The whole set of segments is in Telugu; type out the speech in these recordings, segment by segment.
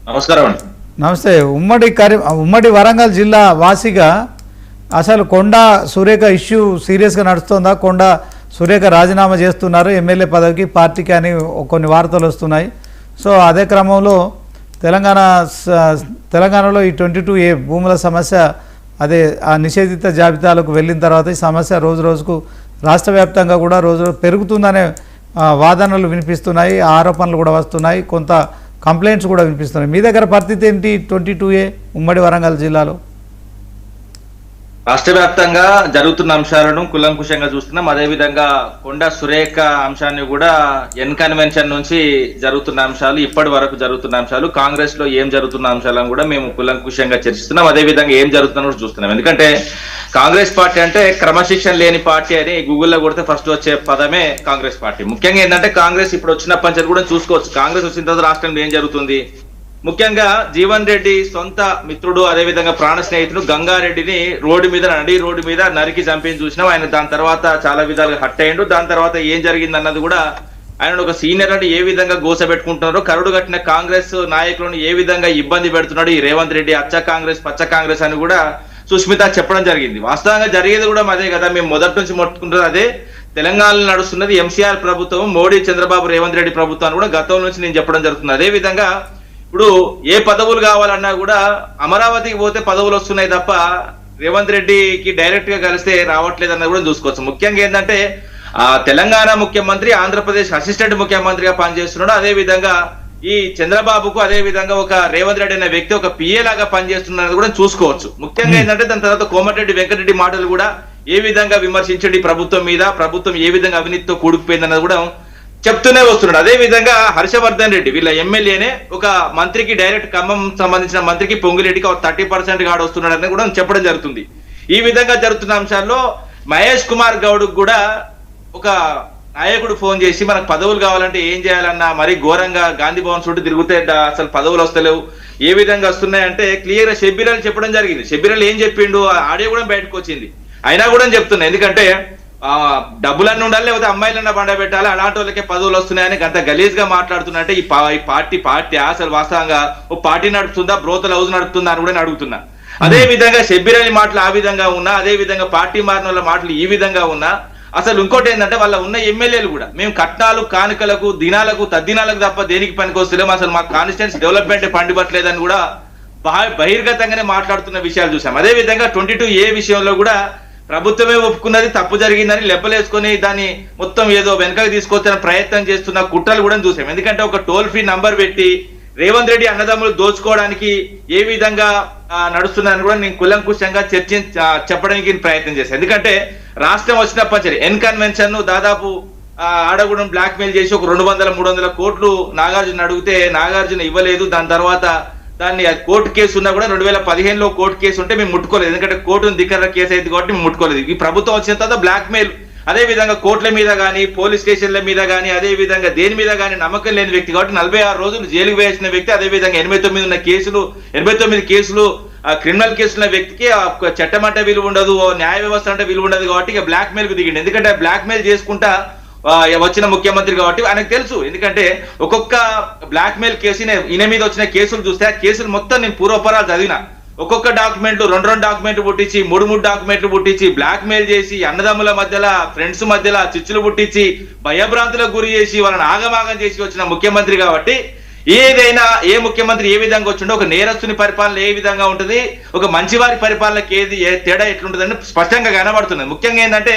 నమస్కారం అండి. నమస్తే. ఉమ్మడి వరంగల్ జిల్లా వాసిగా అసలు కొండా సురేఖ ఇష్యూ సీరియస్గా నడుస్తుందా? కొండా సురేఖ రాజీనామా చేస్తున్నారు ఎమ్మెల్యే పదవికి పార్టీకి అని కొన్ని వార్తలు వస్తున్నాయి. సో అదే క్రమంలో తెలంగాణలో ఈ 22A భూముల సమస్య అదే ఆ నిషేధిత జాబితాలకు వెళ్ళిన తర్వాత ఈ సమస్య రోజు రోజుకు రాష్ట్ర వ్యాప్తంగా కూడా రోజు పెరుగుతుందనే వాదనలు వినిపిస్తున్నాయి, ఆరోపణలు కూడా వస్తున్నాయి, కొంత కంప్లైంట్స్ కూడా వినిపిస్తున్నాయి. మీ దగ్గర పరిస్థితి ఏంటి 22A ఉమ్మడి వరంగల్ జిల్లాలో? రాష్ట్ర వ్యాప్తంగా జరుగుతున్న అంశాలను కులంకుశంగా చూస్తున్నాం. అదేవిధంగా కొండా సురేఖ అంశాన్ని కూడా కన్వెన్షన్ నుంచి జరుగుతున్న అంశాలు, ఇప్పటి వరకు జరుగుతున్న అంశాలు, కాంగ్రెస్ లో ఏం జరుగుతున్న అంశాలను కూడా మేము కులంకుశంగా చర్చిస్తున్నాం. అదేవిధంగా ఏం జరుగుతుందో కూడా చూస్తున్నాం. ఎందుకంటే కాంగ్రెస్ పార్టీ అంటే క్రమశిక్షణ లేని పార్టీ అని గూగుల్లో కొడితే ఫస్ట్ వచ్చే పదమే కాంగ్రెస్ పార్టీ. ముఖ్యంగా ఏంటంటే కాంగ్రెస్ ఇప్పుడు వచ్చిన పంచాయతీ కూడా చూసుకోవచ్చు. కాంగ్రెస్ వచ్చిన తర్వాత రాష్ట్రంలో ఏం జరుగుతుంది? ముఖ్యంగా జీవన్ రెడ్డి సొంత మిత్రుడు, అదేవిధంగా ప్రాణ స్నేహితుడు గంగారెడ్డిని నడి రోడ్డు మీద నరికి చంపేసి చూసినాం. ఆయన దాని తర్వాత చాలా విధాలుగా హట్ అయ్యిండు. దాని తర్వాత ఏం జరిగింది అన్నది కూడా ఆయన ఒక సీనియర్ అంటే ఏ విధంగా గోసపెట్టుకుంటున్నారో, కరుడు కట్టిన కాంగ్రెస్ నాయకులను ఏ విధంగా ఇబ్బంది పెడుతున్నాడు ఈ రేవంత్ రెడ్డి, అచ్చ కాంగ్రెస్ పచ్చ కాంగ్రెస్ అని కూడా సుష్మిత చెప్పడం జరిగింది. వాస్తవంగా జరిగేది కూడా అదే కదా. మేము మొదటి నుంచి మొట్టుకుంటున్నది అదే. తెలంగాణలో నడుస్తున్నది ఎంసీఆర్ ప్రభుత్వం, మోడీ చంద్రబాబు రేవంత్ రెడ్డి ప్రభుత్వాన్ని కూడా గతం నుంచి నేను చెప్పడం జరుగుతుంది. అదే విధంగా ఇప్పుడు ఏ పదవులు కావాలన్నా కూడా అమరావతికి పోతే పదవులు వస్తున్నాయి తప్ప రేవంత్ రెడ్డికి డైరెక్ట్ గా కలిస్తే రావట్లేదు అన్నది కూడా చూసుకోవచ్చు. ముఖ్యంగా ఏంటంటే తెలంగాణ ముఖ్యమంత్రి ఆంధ్రప్రదేశ్ అసిస్టెంట్ ముఖ్యమంత్రిగా పనిచేస్తున్నాడు. అదే విధంగా ఈ చంద్రబాబుకు అదే విధంగా ఒక రేవంత్ రెడ్డి అనే వ్యక్తి ఒక పిఏ లాగా పనిచేస్తున్నది కూడా చూసుకోవచ్చు. ముఖ్యంగా ఏంటంటే దాని తర్వాత కోమటిరెడ్డి వెంకటరెడ్డి మాటలు కూడా ఏ విధంగా విమర్శించండి ప్రభుత్వం మీద, ప్రభుత్వం ఏ విధంగా అవినీతితో కూడుకుపోయిందన్నది కూడా చెప్తూనే వస్తున్నాడు. అదే విధంగా హర్షవర్ధన్ రెడ్డి వీళ్ళ ఎమ్మెల్యేనే ఒక మంత్రికి డైరెక్ట్ ఖమ్మం సంబంధించిన మంత్రికి పొంగులేటికి 30% గాడు వస్తున్నాడు అని కూడా చెప్పడం జరుగుతుంది. ఈ విధంగా జరుగుతున్న అంశాల్లో మహేష్ కుమార్ గౌడ్ కూడా ఒక నాయకుడు ఫోన్ చేసి మనకు పదవులు కావాలంటే ఏం చేయాలన్నా మరీ ఘోరంగా గాంధీ భవన్ చుట్టూ తిరిగితే అసలు పదవులు వస్తలేవు, ఏ విధంగా వస్తున్నాయంటే క్లియర్ గా షబ్బీర్ అలీ చెప్పడం జరిగింది. షబ్బీర్ అలీ ఏం చెప్పిండు, ఆడియో కూడా బయటకు వచ్చింది. అయినా కూడా చెప్తున్నా, ఎందుకంటే డబ్బులన్నీ ఉండాలి, లేకపోతే అమ్మాయిలన్నా బండ పెట్టాలి, అలాంటి వాళ్ళకే పదవులు వస్తున్నాయని గంత గలీజ్ గా మాట్లాడుతున్నట్టే ఈ పార్టీ అసలు వాస్తవంగా ఓ పార్టీ నడుపుతుందా, బ్రోతల్ హౌస్ నడుపుతుందా అని కూడా నేను అడుగుతున్నా. అదే విధంగా షబ్బీర్ అలీ మాటలు ఆ విధంగా ఉన్నా, అదే విధంగా పార్టీ మారిన వాళ్ళ మాటలు ఈ విధంగా ఉన్నా, అసలు ఇంకోటి ఏంటంటే వాళ్ళ ఉన్న ఎమ్మెల్యేలు కూడా మేము కట్నాలు కానుకలకు దినాలకు తద్దినాలకు తప్ప దేనికి పనికి వస్తలేము, అసలు మా కాన్స్టిట్యూన్సీ డెవలప్మెంట్ పండిపట్లేదని కూడా బహిర్గతంగానే మాట్లాడుతున్న విషయాలు చూసాం. అదే విధంగా 22A విషయంలో కూడా ప్రభుత్వమే ఒప్పుకున్నది తప్పు జరిగిందని లెప్పలేసుకొని దాన్ని మొత్తం ఏదో వెనకకి తీసుకొచ్చిన ప్రయత్నం చేస్తున్న కుట్రలు కూడా చూసాం. ఎందుకంటే ఒక టోల్ ఫ్రీ నంబర్ పెట్టి రేవంత్ రెడ్డి అన్నదమ్ములు దోచుకోవడానికి ఏ విధంగా నడుస్తున్నారని కూడా నేను కులంకుశంగా చెప్పడానికి ప్రయత్నం చేశాను. ఎందుకంటే రాష్ట్రం వచ్చిన పంచరి కన్వెన్షన్ ను దాదాపు ఆడగూడెం బ్లాక్ మెయిల్ చేసి ఒక 200-300 కోట్లు నాగార్జున అడిగితే నాగార్జున ఇవ్వలేదు. దాని తర్వాత దాన్ని కోర్టు కేసు ఉన్నా కూడా 2015లో కోర్టు కేసు ఉంటే మేము ముట్టుకోలేదు, ఎందుకంటే కోర్టును ధిక్కర కేసు అయింది కాబట్టి మేము ముట్టుకోలేదు. ఈ ప్రభుత్వం వచ్చిన తర్వాత బ్లాక్ మెయిల్, అదే విధంగా కోర్టుల మీద కానీ పోలీస్ స్టేషన్ల మీద కానీ అదే విధంగా దేని మీద కానీ నమ్మకం లేని వ్యక్తి కాబట్టి 46 రోజులు జైలుకు వేసిన వ్యక్తి, అదే విధంగా 89 కేసులు క్రిమినల్ కేసుల వ్యక్తికి చట్టం అంటే విలువ ఉండదు, న్యాయ వ్యవస్థ అంటే విలువ ఉండదు కాబట్టి ఇక బ్లాక్ మెయిల్ కు దిగింది. ఎందుకంటే బ్లాక్ మెయిల్ చేసుకుంటా వచ్చిన ముఖ్యమంత్రి కాబట్టి ఆయనకు తెలుసు. ఎందుకంటే ఒక్కొక్క బ్లాక్ మెయిల్ కేసు ఈయన మీద వచ్చిన కేసులు చూస్తే ఆ కేసులు మొత్తం నేను పూర్వపరాలు చదివిన. ఒక్కొక్క డాక్యుమెంట్ 2 డాక్యుమెంట్లు పుట్టించి 3 డాక్యుమెంట్లు పుట్టించి బ్లాక్ మెయిల్ చేసి అన్నదమ్ముల మధ్యలో ఫ్రెండ్స్ మధ్యలో చిచ్చులు పుట్టించి భయభ్రాంతులకు గురి చేసి వాళ్ళని ఆగమాగం చేసి వచ్చిన ముఖ్యమంత్రి కాబట్టి ఏదైనా ఏ ముఖ్యమంత్రి ఏ విధంగా వచ్చిండో ఒక నేరస్తుని పరిపాలన ఏ విధంగా ఉంటుంది, ఒక మంచివారి పరిపాలనకి తేడా ఎట్లుంటుందని స్పష్టంగా కనబడుతున్నది. ముఖ్యంగా ఏంటంటే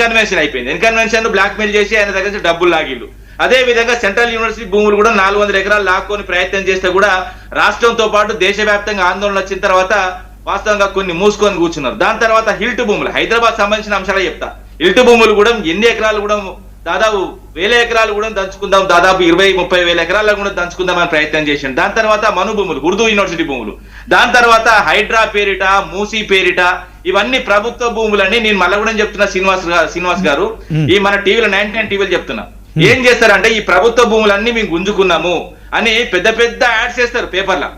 కన్వెన్షన్ అయిపోయింది. కన్వెన్షన్ బ్లాక్ మెయిల్ చేసి ఆయన దగ్గర నుంచి డబ్బులు లాగిళ్ళు. అదే విధంగా సెంట్రల్ యూనివర్సిటీ భూములు కూడా 400 ఎకరాలు లాక్కొని ప్రయత్నం చేస్తే కూడా రాష్ట్రంతో పాటు దేశవ్యాప్తంగా ఆందోళన వచ్చిన తర్వాత వాస్తవంగా కొన్ని మూసుకొని కూర్చున్నారు. దాని తర్వాత హిల్ట్ భూములు, హైదరాబాద్ సంబంధించిన అంశాలు చెప్తా. హిల్ట్ భూములు కూడా ఎన్ని ఎకరాలు కూడా దాదాపు 1000 ఎకరాలు కూడా దంచుకుందాం, దాదాపు 20-30 వేల ఎకరాల్లో కూడా దంచుకుందామని ప్రయత్నం చేసిండు. దాని తర్వాత మను భూములు, ఉర్దూ యూనివర్సిటీ భూములు, దాని తర్వాత హైడ్రా పేరిట, మూసీ పేరిట, ఇవన్నీ ప్రభుత్వ భూములని నేను మళ్ళీ కూడా చెప్తున్నా. శ్రీనివాస్ గారు ఈ మన టీవీలో 99 టీవీలు చెప్తున్నా, ఏం చేస్తారంటే ఈ ప్రభుత్వ భూములన్నీ మేము గుంజుకున్నాము అని పెద్ద పెద్ద యాడ్స్ చేస్తారు, పేపర్లు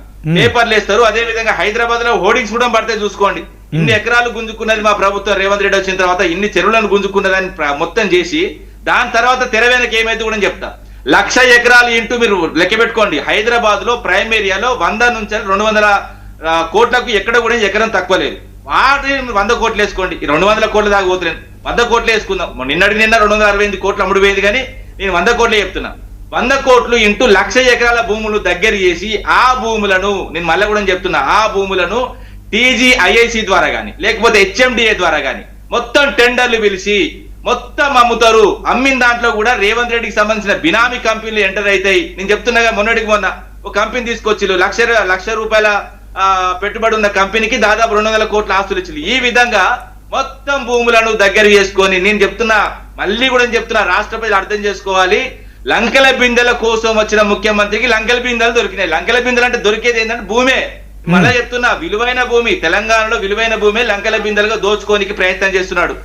వేస్తారు. అదే విధంగా హైదరాబాద్ లో హోర్డింగ్స్ కూడా పడితే చూసుకోండి, ఇన్ని ఎకరాలు గుంజుకున్నది మా ప్రభుత్వం, రేవంత్ రెడ్డి వచ్చిన తర్వాత ఇన్ని చెరువులను గుంజుకున్నదని మొత్తం చేసి దాని తర్వాత తెర వెనక ఏమైతే కూడా చెప్తా. 1,00,000 ఎకరాలు ఇంటూ మీరు లెక్క పెట్టుకోండి. హైదరాబాద్ లో ప్రైమ్ ఏరియాలో 100 నుంచి 200 కోట్లకు ఎక్కడ కూడా ఎకరం తక్కువ లేదు. వాటి 100 కోట్లు వేసుకోండి, 200 కోట్ల దాకా పోతున్నాను, 100 కోట్లు వేసుకుందాం. నిన్న 268 కోట్లు అమ్ముడు పోయింది, కానీ నేను 100 కోట్లే చెప్తున్నా. 100 కోట్లు ఇంటూ 1,00,000 ఎకరాల భూములు దగ్గర చేసి ఆ భూములను, నేను మళ్ళీ కూడా చెప్తున్నా, ఆ భూములను TGIIC ద్వారా గాని లేకపోతే HMDA ద్వారా గాని మొత్తం టెండర్లు పిలిచి మొత్తం అమ్ముతారు. అమ్మిన దాంట్లో కూడా రేవంత్ రెడ్డికి సంబంధించిన బినామీ కంపెనీలు ఎంటర్ అవుతాయి. నేను చెప్తున్నాగా, మొన్నటికి మొన్న ఒక కంపెనీ తీసుకొచ్చి 1,00,000 రూపాయల పెట్టుబడి ఉన్న కంపెనీకి దాదాపు 200 కోట్ల ఆస్తులు ఇచ్చింది. ఈ విధంగా మొత్తం భూములను దగ్గర చేసుకొని, నేను చెప్తున్నా, మళ్ళీ కూడా చెప్తున్నా, రాష్ట్ర ప్రజలు అర్థం చేసుకోవాలి. లంకెల బిందెల కోసం వచ్చిన ముఖ్యమంత్రికి లంకెల బిందెలు దొరికినాయి. లంకెల బిందెలు అంటే దొరికేది ఏంటంటే భూమే. మళ్ళా చెప్తున్నా, విలువైన భూమి, తెలంగాణలో విలువైన భూమి లంకెల బిందెలుగా దోచుకోనికి ప్రయత్నం చేస్తున్నాడు.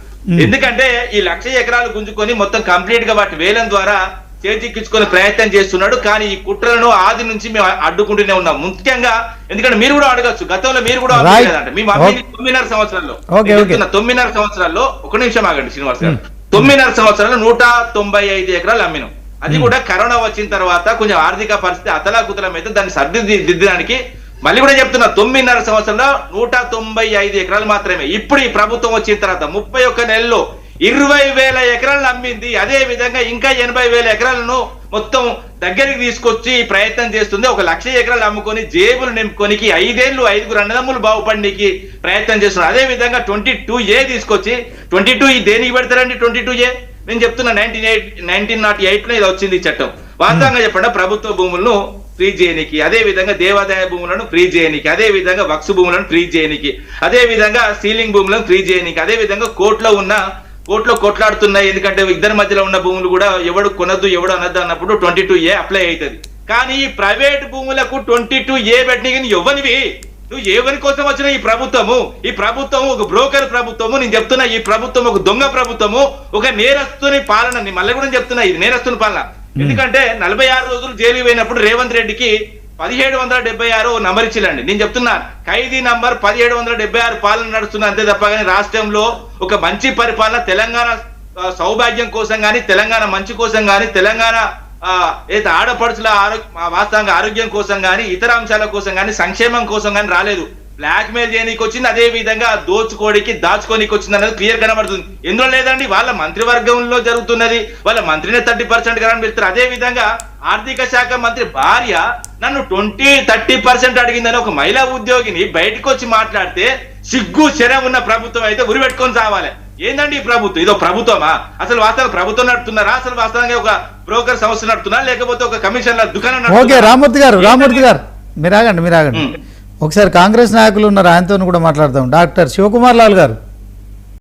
ఎందుకంటే ఈ 1,00,000 ఎకరాలు గుంజుకొని మొత్తం కంప్లీట్ గా వాటి వేలం ద్వారా చేజిక్కించుకునే ప్రయత్నం చేస్తున్నాడు. కానీ ఈ కుట్రలను ఆది నుంచి మేము అడ్డుకుంటూనే ఉన్నాం. ముఖ్యంగా ఎందుకంటే మీరు కూడా అడగచ్చు, గతంలో మీరు కూడా అడగలేదంటే మీ మమ్మీ 9.5 సంవత్సరాల్లో 9.5 సంవత్సరాల్లో, ఒక నిమిషం ఆగండి శ్రీనివాస్ గారు, 9.5 సంవత్సరాల్లో 195 ఎకరాలు అమ్మినాం. అది కూడా కరోనా వచ్చిన తర్వాత కొంచెం ఆర్థిక పరిస్థితి అతలాకుతలం అయితే దాన్ని సర్దిదిద్దడానికి మళ్ళీ కూడా చెప్తున్నా, 9.5 సంవత్సరంలో 195 ఎకరాలు మాత్రమే. ఇప్పుడు ఈ ప్రభుత్వం వచ్చిన తర్వాత 31 నెలల్లో 20,000 ఎకరాలను అమ్మింది. అదే విధంగా ఇంకా 80,000 ఎకరాలను మొత్తం దగ్గరికి తీసుకొచ్చి ప్రయత్నం చేస్తుంది. 1,00,000 ఎకరాలు అమ్ముకొని జేబులు నింపుకోనికి 5 ఏళ్ళు 5 అన్నదమ్ములు బాగుపడడానికి ప్రయత్నం చేస్తున్నారు. అదే విధంగా 22A తీసుకొచ్చి, 22 దేనికి పెడతారండి? 22A నేను చెప్తున్నా, 1908లో ఇది వచ్చింది ఈ చట్టం. వాస్తవంగా చెప్పండి, ప్రభుత్వ భూములను ఫ్రీ చేయనికి, అదే విధంగా దేవాదాయ భూములను ఫ్రీ చేయనికి, అదే విధంగా వక్స్ భూములను ఫ్రీ చేయనికి, అదే విధంగా సీలింగ్ భూములను ఫ్రీ చేయనికి, అదే విధంగా కోర్టులో కొట్లాడుతున్నాయి. ఎందుకంటే ఇద్దరి మధ్యలో ఉన్న భూములు కూడా ఎవడు కొనద్దు ఎవడు అనద్దు అన్నప్పుడు 22A అప్లై అవుతుంది. కానీ ఈ ప్రైవేట్ భూములకు 22A పెట్టిన ఎవరివి? నువ్వు ఎవరి కోసం వచ్చిన ఈ ప్రభుత్వము ఒక బ్రోకర్ ప్రభుత్వము. నేను చెప్తున్నా, ఈ ప్రభుత్వం ఒక దొంగ ప్రభుత్వము, ఒక నేరస్తుని పాలన. నేను మళ్ళీ కూడా చెప్తున్నా, ఇది నేరస్తుని పాలన. ఎందుకంటే 46 రోజులు జైలు పోయినప్పుడు రేవంత్ రెడ్డికి 1776 నంబర్ ఇచ్చిలండి. నేను చెప్తున్నా, ఖైదీ నంబర్ 1776 పాలన నడుస్తున్నా, అంతే తప్ప కానీ రాష్ట్రంలో ఒక మంచి పరిపాలన, తెలంగాణ సౌభాగ్యం కోసం గాని, తెలంగాణ మంచి కోసం గాని, తెలంగాణ ఏదైతే ఆడపడుచుల వాస్తవంగా ఆరోగ్యం కోసం గాని, ఇతర అంశాల కోసం గాని, సంక్షేమం కోసం గాని రాలేదు. బ్లాక్ మెయిల్ చేయడానికి వచ్చింది, అదే విధంగా దోచుకోడికి దాచుకోనికి వచ్చింది అనేది క్లియర్ కనబడుతుంది. ఎందులో లేదండి, వాళ్ళ మంత్రివర్గంలో జరుగుతున్నది. వాళ్ళ మంత్రిని 30% కదా పెడతారు. అదే విధంగా ఆర్థిక శాఖ మంత్రి భార్య నన్ను 30% అడిగిందని ఒక మహిళా ఉద్యోగిని బయటకు వచ్చి మాట్లాడితే సిగ్గు శరం ఉన్న ప్రభుత్వం అయితే ఉరి పెట్టుకొని సావాలి. ఏందండి ఈ ప్రభుత్వం? ఇదో ప్రభుత్వమా? అసలు వాస్తవం ప్రభుత్వం నడుపుతున్నారా? అసలు వాస్తవంగా ఒక బ్రోకర్ సంస్థ నడుపుతున్నారా, లేకపోతే ఒక కమిషన్ల దుకాణం? ఓకే, రామూర్తి గారు మీరు ఆగండి. ఒకసారి కాంగ్రెస్ నాయకులు ఉన్నారు, ఆయనతో కూడా మాట్లాడదాం. డాక్టర్ శివకుమార్ లాల్ గారు.